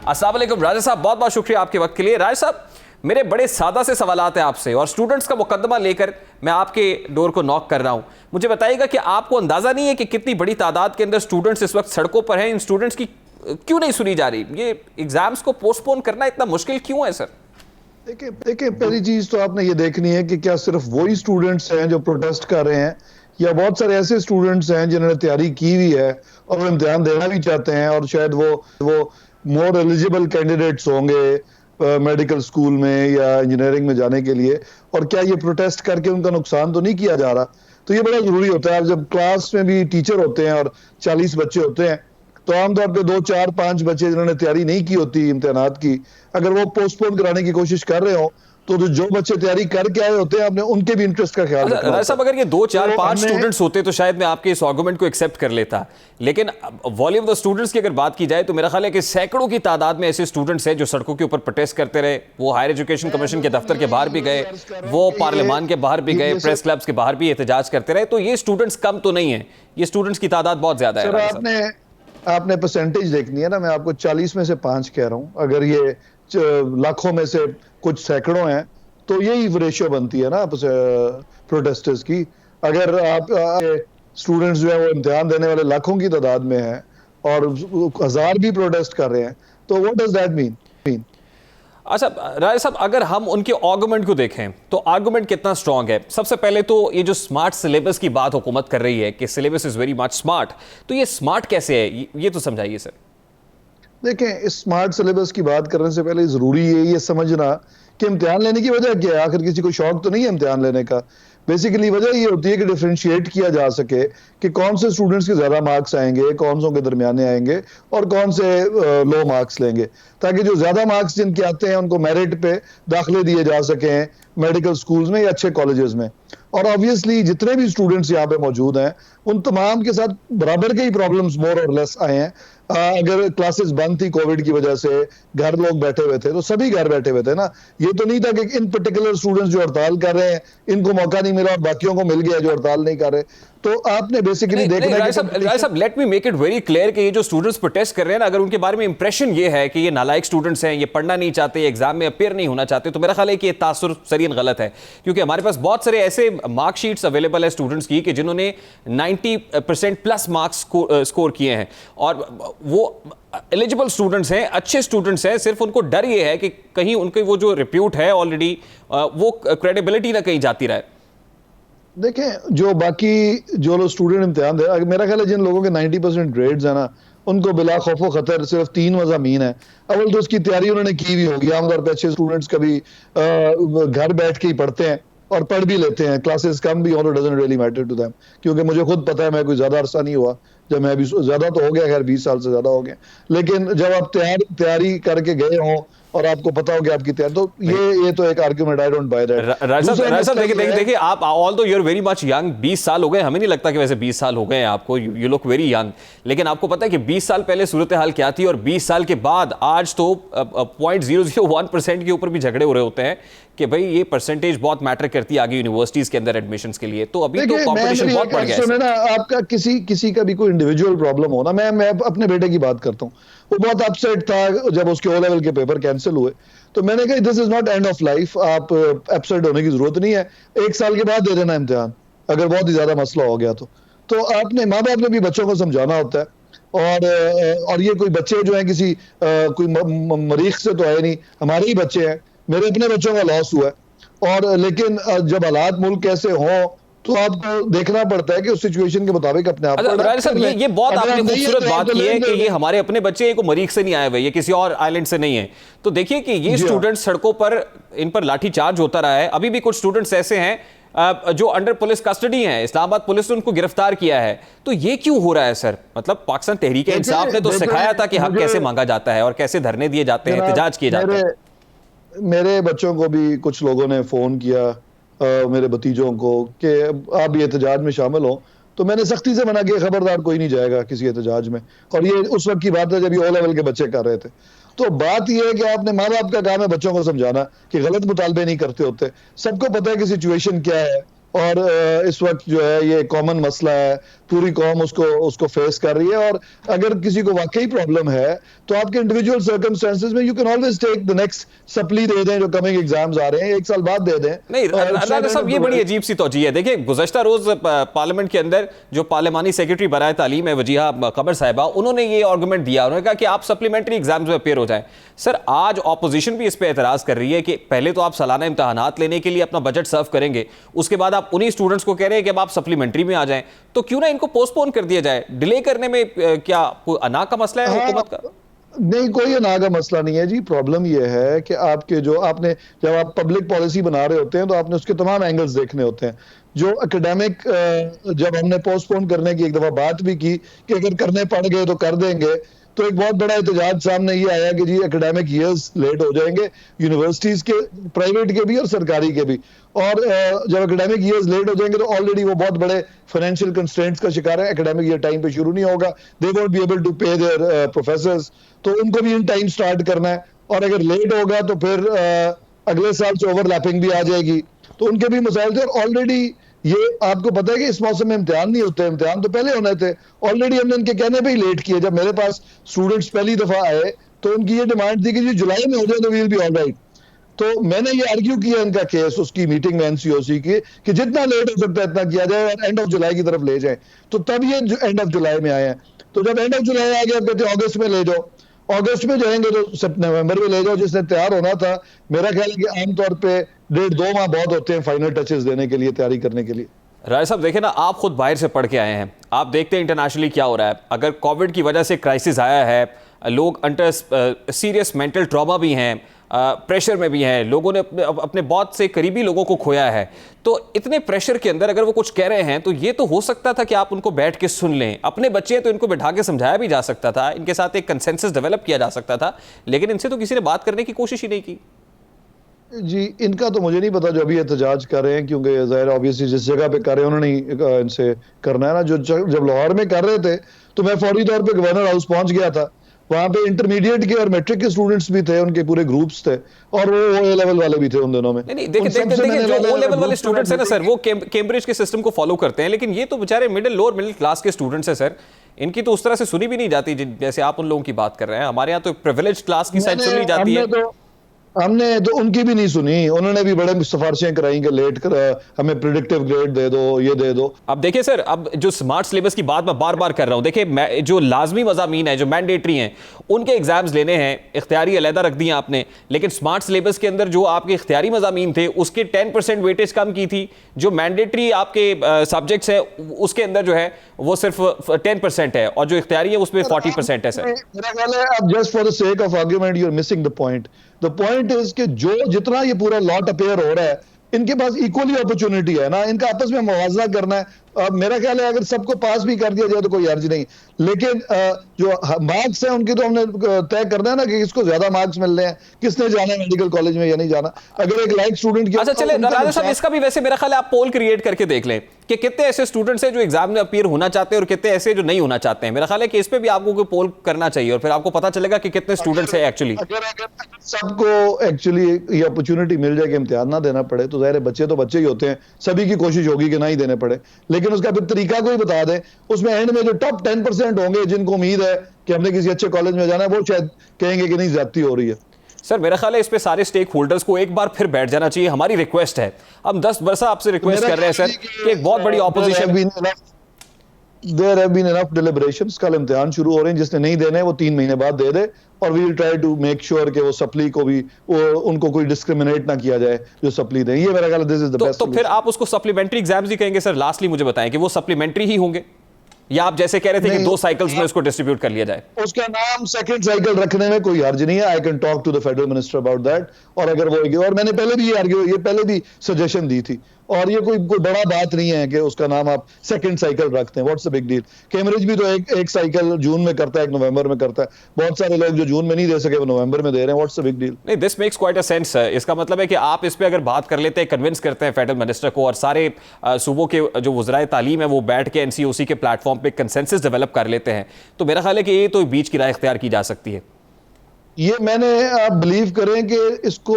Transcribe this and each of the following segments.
अस्सलाम वालेकुम राजा साहब, बहुत बहुत शुक्रिया आपके वक्त के लिए। राजा साहब, मेरे बड़े सादा से सवालात हैं आपसे और स्टूडेंट्स का मुकदमा लेकर मैं आपके डोर को नॉक कर रहा हूं। मुझे बताइएगा कि आपको अंदाजा नहीं है कि कितनी बड़ी तादाद के अंदर स्टूडेंट्स इस वक्त सड़कों पर हैं? इन स्टूडेंट्स की क्यों नहीं सुनी जा रही? ये एग्जाम्स को पोस्टपोन करना इतना मुश्किल क्यों है सर? देखिए पहली चीज तो आपने ये देखनी है कि क्या सिर्फ वही स्टूडेंट्स हैं जो प्रोटेस्ट कर रहे हैं, या बहुत सारे ऐसे स्टूडेंट्स हैं जिन्होंने तैयारी की हुई है और वो इम्तिहान देना भी चाहते हैं और शायद वो मोर एलिजिबल कैंडिडेट्स होंगे मेडिकल स्कूल में या इंजीनियरिंग में जाने के लिए, और क्या ये प्रोटेस्ट करके उनका नुकसान तो नहीं किया जा रहा? तो ये बड़ा जरूरी होता है। जब क्लास में भी टीचर होते हैं और 40 बच्चे होते हैं तो आमतौर पे 2 4 5 बच्चे जिन्होंने तैयारी नहीं की होती इम्तिहानात की, अगर वो पोस्टपोन कराने की कोशिश कर रहे हो तो जो बच्चे तैयारी करके आए होते हैं आपने उनके भी इंटरेस्ट का ख्याल रखना राजा साहब, अगर ये 2 4 5 स्टूडेंट्स होते तो शायद मैं आपके इस आर्गुमेंट को एक्सेप्ट कर लेता, लेकिन वॉल्यूम ऑफ द स्टूडेंट्स की अगर बात की जाए तो मेरा ख्याल है कि सैकड़ों की तादाद में ऐसे स्टूडेंट्स हैं जो सड़कों के ऊपर प्रोटेस्ट करते रहे। वो हायर एजुकेशन कमीशन के दफ्तर के बाहर भी गए, वो पार्लियामान के बाहर भी गए, प्रेस क्लब्स के बाहर भी एहतजाज करते रहे। तो ये स्टूडेंट्स कम तो नहीं है, ये स्टूडेंट्स की तादाद बहुत ज्यादा है। आपने परसेंटेज देखनी है ना, मैं आपको 40 में से 5 कह रहा हूं। अगर ये लाखों में से कुछ सैकड़ों हैं तो यही रेशियो बनती है ना प्रोटेस्टर्स की। अगर आप स्टूडेंट्स जो है वो इम्तिहान देने वाले लाखों की तादाद में है और 1000 भी प्रोटेस्ट कर रहे हैं तो व्हाट डज दैट मीन? अच्छा राय साहब, अगर हम उनके आर्गुमेंट को देखें तो आर्गुमेंट कितना स्ट्रांग है? सबसे पहले तो ये जो स्मार्ट सिलेबस की बात हुकूमत कर रही है कि syllabus is very much smart, तो ये स्मार्ट कैसे है, ये तो समझाइए सर। देखें, इस स्मार्ट सिलेबस की बात करने से पहले जरूरी है ये समझना कि इम्तिहान लेने की वजह क्या है। आखिर किसी को शौक तो नहीं है इम्तिहान लेने का। बेसिकली वजह ये होती है कि डिफरेंशिएट किया जा सके कि कौन से स्टूडेंट्स के ज्यादा मार्क्स आएंगे, कौन से के दरमियाने आएंगे और कौन से लो मार्क्स लेंगे, ताकि जो ज्यादा मार्क्स जिनके आते हैं उनको मेरिट पे दाखिले दिए जा सकें मेडिकल स्कूल्स में या अच्छे कॉलेजेस में। और ऑब्वियसली जितने भी स्टूडेंट्स यहाँ पे मौजूद हैं उन तमाम के साथ बराबर के ही प्रॉब्लम्स मोर और लेस आए हैं। अगर क्लासेस बंद थी कोविड की वजह से, घर लोग बैठे हुए थे, तो सभी घर बैठे हुए थे ना। ये तो नहीं था कि इन पर्टिकुलर स्टूडेंट्स जो हड़ताल कर रहे हैं इनको मौका नहीं मिला और बाकियों को मिल गया जो हड़ताल नहीं कर रहे। तो आपने बेसिकली देखना है। राय साहब, let me make it very clear कि ये जो स्टूडेंट्स प्रोटेस्ट कर रहे हैं ना, अगर उनके बारे में इंप्रेशन ये है कि ये नालायक स्टूडेंट्स हैं, ये पढ़ना नहीं चाहते, एग्जाम में अपीयर नहीं होना चाहते, तो मेरा ख्याल है कि ये तासुर सरीन गलत है। क्योंकि हमारे पास बहुत सारे ऐसे मार्कशीट्स अवेलेबल है स्टूडेंट्स की कि जिन्होंने 90% प्लस मार्क्स स्कोर किए हैं और वो एलिजिबल स्टूडेंट्स हैं, अच्छे स्टूडेंट्स हैं। सिर्फ उनको डर ये है कि कहीं उनके वो जो रिप्यूट है ऑलरेडी वो क्रेडिबिलिटी ना कहीं जाती रहे। देखें, जो बाकी जो लोग स्टूडेंट इम्तिहान दे, मेरा ख्याल है जिन लोगों के 90% ग्रेड्स है ना, उनको बिला खौफो खतर सिर्फ 3 मज़ामीन है। अव्वल तो उसकी तैयारी उन्होंने की भी होगी। आमतौर पर अच्छे स्टूडेंट्स कभी घर बैठ के ही पढ़ते हैं और पढ़ भी लेते हैं, क्लासेस कम भी हो तो doesn't really matter to them. क्योंकि मुझे खुद पता है, मैं कोई ज्यादा अरसा नहीं हुआ, जब मैं भी ज्यादा तो हो गया, खैर 20 साल से ज्यादा हो गया, लेकिन जब आप तैयारी करके गए हों और आपको पता हो कि आपकी तैयारी, तो ये तो एक argument, I don't buy that. देखिए आप although you are very much young, 20 साल हो गए, हमें नहीं लगता कि वैसे 20 साल हो गए हैं आपको, यू लुक वेरी यंग। लेकिन आपको पता है कि 20 साल पहले सूरत हाल क्या थी और 20 साल के बाद आज तो 0.001% के ऊपर भी झगड़े हो रहे होते हैं कि भाई ये परसेंटेज बहुत मैटर करती है आगे यूनिवर्सिटीज के अंदर एडमिशंस के लिए। तो अभी तो कंपटीशन बहुत बढ़ गया है ना। आपका किसी का भी कोई इंडिविजुअल प्रॉब्लम हो ना, मैं अपने बेटे की बात करता हूँ, वो बहुत अपसेट था जब उसके ओ लेवल के पेपर कैंसिल हुए, तो मैंने कहा this is not end of life, आप अपसेट होने की जरूरत नहीं है, 1 साल के बाद दे देना इम्तिहान अगर बहुत ही ज्यादा मसला हो गया तो आपने माँ बाप ने भी बच्चों को समझाना होता है। और ये कोई बच्चे जो है किसी कोई मरीख से तो आए नहीं, हमारे ही बच्चे हैं, मेरे अपने बच्चों का लॉस हुआ है। और लेकिन जब हालात मुल्क कैसे हों तो आपको देखना पड़ता है कि उस सिचुएशन के मुताबिक अपने आप को। ये बहुत आपने खूबसूरत बात की है कि ये हमारे अपने बच्चे को मरीख से नहीं आए हुए, ये किसी और आइलैंड से नहीं है। तो देखिए कि ये स्टूडेंट्स सड़कों पर, इन पर लाठीचार्ज होता रहा है। अभी भी कुछ स्टूडेंट्स ऐसे हैं जो अंडर पुलिस कस्टडी हैं, इस्लामाबाद पुलिस ने उनको गिरफ्तार किया है। तो ये क्यों हो रहा है सर? मतलब पाकिस्तान तहरीक इंसाफ ने तो सिखाया था कि हक कैसे मांगा जाता है और कैसे धरने दिए जाते हैं, एहतजाज किए जाते हैं। मेरे बच्चों को भी कुछ लोगों ने फोन किया, मेरे भतीजों को, कि आप भी एहतजाज में शामिल हो, तो मैंने सख्ती से मना किया, खबरदार कोई नहीं जाएगा किसी एहतजाज में। और ये उस वक्त की बात है जब ये ओ लेवल के बच्चे कर रहे थे। तो बात यह है कि आपने, माँ बाप का काम है बच्चों को समझाना कि गलत मुतालबे नहीं करते होते। सबको पता है कि सिचुएशन क्या है और इस वक्त जो है ये कॉमन मसला है, पूरी कौम उसको उसको फेस कर रही है। और अगर किसी को वाकई प्रॉब्लम है तो आपके इंडिविजुअल सर्कमस्टेंसेस में you can always take the next supply दे दें, जो कमिंग एग्जाम्स आ रहे हैं 1 साल बाद दे दें। नहीं राजा साहब, ये बड़ी अजीब सी तौजीह है। देखिए, गुज़श्ता रोज पार्लियामेंट के अंदर जो पार्लियामानी सेक्रेटरी बराए तालीम है वजीहा कमर साहिबा, उन्होंने ये आर्गूमेंट दिया, उन्होंने कहा कि आप सप्लीमेंट्री एग्जाम्स में अपेयर हो जाएं। सर, आज ऑपोजिशन भी इस पे एतराज कर रही है कि पहले तो आप सालाना इम्तहानात लेने के लिए अपना बजट सर्व करेंगे, उसके बाद आप उन्हीं स्टूडेंट्स को कह रहे हैं कि अब आप सप्लीमेंट्री में आ जाएं, तो क्यों ना इनको पोस्टपोन कर दिया जाए? डिले करने में क्या कोई अना का मसला है हुकूमत का? नहीं, कोई अना का मसला नहीं है जी। प्रॉब्लम यह है कि आपके जो आपने जब आप पब्लिक पॉलिसी बना रहे होते हैं तो आपने उसके तमाम एंगल्स देखने होते हैं। जो एकेडमिक, जब हमने पोस्टपोन करने की एक दफा बात भी की कि अगर करने पड़ गए तो कर देंगे, तो एक बहुत बड़ा एहतजाज सामने ये आया कि जी एकेडमिक ईयर्स लेट हो जाएंगे, यूनिवर्सिटीज के, प्राइवेट के भी और सरकारी के भी। और जब एकेडमिक ईयर्स लेट हो जाएंगे तो ऑलरेडी वो बहुत बड़े फाइनेंशियल कंस्ट्रेंट्स का शिकार है। एकेडमिक ईयर टाइम पे शुरू नहीं होगा, they won't be able to pay their professors, तो उनको भी इन टाइम स्टार्ट करना है। और अगर लेट होगा तो फिर अगले साल से ओवरलैपिंग भी आ जाएगी, तो उनके भी मसाइल थे। और ऑलरेडी ये आपको पता है कि इस मौसम में इम्तिहान नहीं होते, इम्तिहान तो पहले होने थे। ऑलरेडी हमने इनके कहने पे ही लेट किए। जब मेरे पास स्टूडेंट्स पहली दफा आए तो उनकी ये डिमांड थी कि जी जुलाई में हो जाए तो we will be all right. तो मैंने ये आर्ग्यू किया इनका केस उसकी मीटिंग में एनसीओसी की कि जितना लेट हो सकता है इतना किया जाए और एंड ऑफ जुलाई की तरफ ले जाए। तो तब ये एंड ऑफ जुलाई में आए हैं। तो जब एंड ऑफ जुलाई आ गया, कहते अगस्त में ले जाओ, अगस्त में जाएंगे तो नवंबर में ले जाओ। जिसने तैयार होना था, मेरा ख्याल है कि आमतौर पे 1.5-2 माह बहुत होते हैं फाइनल टचेस देने के लिए, तैयारी करने के लिए। राय साहब, देखें ना, आप खुद बाहर से पढ़ के आए हैं, आप देखते हैं इंटरनेशनली क्या हो रहा है। अगर कोविड की वजह से क्राइसिस आया है, लोग अंडर सीरियस मेंटल ट्रॉमा भी हैं, प्रेशर में भी हैं, लोगों ने अपने बहुत से करीबी लोगों को खोया है, तो इतने प्रेशर के अंदर अगर वो कुछ कह रहे हैं तो ये तो हो सकता था कि आप उनको बैठ के सुन लें। अपने बच्चे हैं तो इनको बिठा के समझाया भी जा सकता था, इनके साथ एक कंसेंसस डेवलप किया जा सकता था, लेकिन इनसे तो किसी ने बात करने की कोशिश ही नहीं की। जी, इनका तो मुझे नहीं पता जो अभी एहतजाज कर रहे हैं, क्योंकि ज़ाहिर ऑब्वियसली जिस जगह पे कर रहे हैं उन्होंने ही इनसे करना है ना। जो जब लाहौर में कर रहे थे तो मैं फौरी तौर पे गवर्नर हाउस पहुंच गया था। वहां पे इंटरमीडिएट के और मैट्रिक के स्टूडेंट्स भी थे, उनके पूरे ग्रुप्स थे, और वो ए लेवल वाले भी थे उन दिनों में। नहीं, देखिए जो ओ लेवल वाले स्टूडेंट्स हैं ना सर, वो कैम्ब्रिज के सिस्टम को फॉलो करते हैं, लेकिन ये तो बेचारे लोअर मिडिल क्लास के स्टूडेंट्स हैं सर। इनकी तो उस तरह से सुनी भी नहीं जाती जैसे आप उन लोगों की बात कर रहे हैं। हमारे यहाँ तो प्रिविलेज क्लास की साइड सुनी जाती है। हमने तो उनकी भी नहीं सुनी। उन्होंने भी बड़े सिफारिशें कराई कि लेट कर हमें प्रेडिक्टिव ग्रेड दे दो, ये दे दो। अब देखिए सर, अब जो स्मार्ट सिलेबस की बात मैं बार बार कर रहा हूं, देखिए जो लाजमी मज़ामीन है, जो मैंडेटरी हैं, उनके एग्जाम्स लेने हैं, इख्तियारी अलहदा रख दिया आपने, लेकिन स्मार्ट सिलेबस के अंदर जो आपके इख्तियारी मज़ामीन थे उसके 10% वेटेज कम की थी। जो मैंडेटरी आपके सब्जेक्ट्स है उसके अंदर जो है वो सिर्फ 10% है, और जो इख्तियारी है उसमें 40% है सर। मेरा ख्याल है अब just for the sake of argument you are missing the point. The point is कि जो जितना ये पूरा लॉट अपेयर हो रहा है, इनके पास इक्वली अपॉर्चुनिटी है ना, इनका आपस में मुआवजा करना है। मेरा ख्याल है अगर सबको पास भी कर दिया जाए तो कोई अर्ज नहीं, लेकिन जो मार्क्स हैं उनकी तो हमने तय करना है ना कि किसको ज्यादा मार्क्स मिल रहे हैं, किसने जाना है मेडिकल कॉलेज में या नहीं जाना। अगर एक लाइक स्टूडेंट की, अच्छा चले राजा साहब, इसका भी वैसे मेरा ख्याल है आप पोल क्रिएट करके देख लें कि कितने ऐसे स्टूडेंट्स हैं जो एग्जाम में अपीयर होना चाहते हैं और कितने ऐसे जो नहीं होना चाहते हैं। मेरा ख्याल है कि इस पे भी आपको कोई पोल करना चाहिए और फिर आपको पता चलेगा कि कितने स्टूडेंट्स हैं एक्चुअली। अगर सबको एक्चुअली ये अपॉर्चुनिटी मिल जाए कि इम्तिहान ना देना पड़े, तो ज़ाहिर बच्चे तो बच्चे ही होते हैं, सभी की कोशिश होगी कि ना ही देने पड़े, लेकिन उसका फिर तरीका कोई बता दे। उसमें एंड में जो टॉप 10% होंगे जिनको उम्मीद है कि हमने किसी अच्छे कॉलेज में जाना है, वो शायद कहेंगे कि नहीं ज्यादती हो रही है। सर मेरा ख्याल है इस पे सारे स्टेक होल्डर्स को एक बार फिर बैठ जाना चाहिए। हमारी रिक्वेस्ट है, हम 10 बरसा आपसे रिक्वेस्ट कर रहे हैं सर कि एक बहुत बड़ी opposition. There have been enough deliberations। कल इम्तिहान शुरू हो रहे हैं, जिसने नहीं देने वो 3 महीने बाद दे दे, और we will try to make sure कि वो सप्ली को भी उनको कोई डिस्क्रिमिनेट ना किया जाए जो सप्ली दें। ये मेरा ख्याल है दिस इज द बेस्ट। तो फिर आप उसको सप्लीमेंट्री एग्जाम्स ही कहेंगे सर? लास्टली मुझे बताएं कि वो सप्लीमेंट्री ही होंगे या आप जैसे कह रहे थे कि 2 साइकिल्स में उसको डिस्ट्रीब्यूट कर लिया जाए? उसका नाम सेकंड साइकिल रखने में कोई हर्ज नहीं है। I can talk to the federal minister about that. और अगर वो, और मैंने पहले भी ये पहले भी सजेशन दी थी, और ये कोई बड़ा बात नहीं है कि उसका नाम आप सेकंड साइकिल रखते हैं। What's the big deal? Cambridge भी तो एक साइकिल जून में करता है, एक नवंबर में करता है। बहुत सारे लोग जो जून में नहीं दे सके वो नवंबर में दे रहे हैं। What's the big deal? नहीं, this makes quite a sense. इसका मतलब है कि आप इस पे अगर बात कर लेते हैं, कन्विंस करते हैं फेडरल मिनिस्टर को, और सारे सूबों के जो वज़राए तालीम है वो बैठ के एनसीओसी के प्लेटफॉर्म पे कंसेंसस डेवलप कर लेते हैं, तो मेरा ख्याल है कि ये तो बीच की राय इख्तियार की जा सकती है। ये मैंने, आप बिलीव करें कि इसको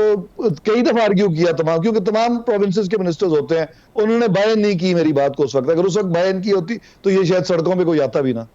कई दफा आर्ग्यू किया तमाम, क्योंकि तमाम प्रोविंसेस के मिनिस्टर्स होते हैं, उन्होंने बायन नहीं की मेरी बात को उस वक्त। अगर उस वक्त बायन की होती तो ये शायद सड़कों पे कोई आता भी ना।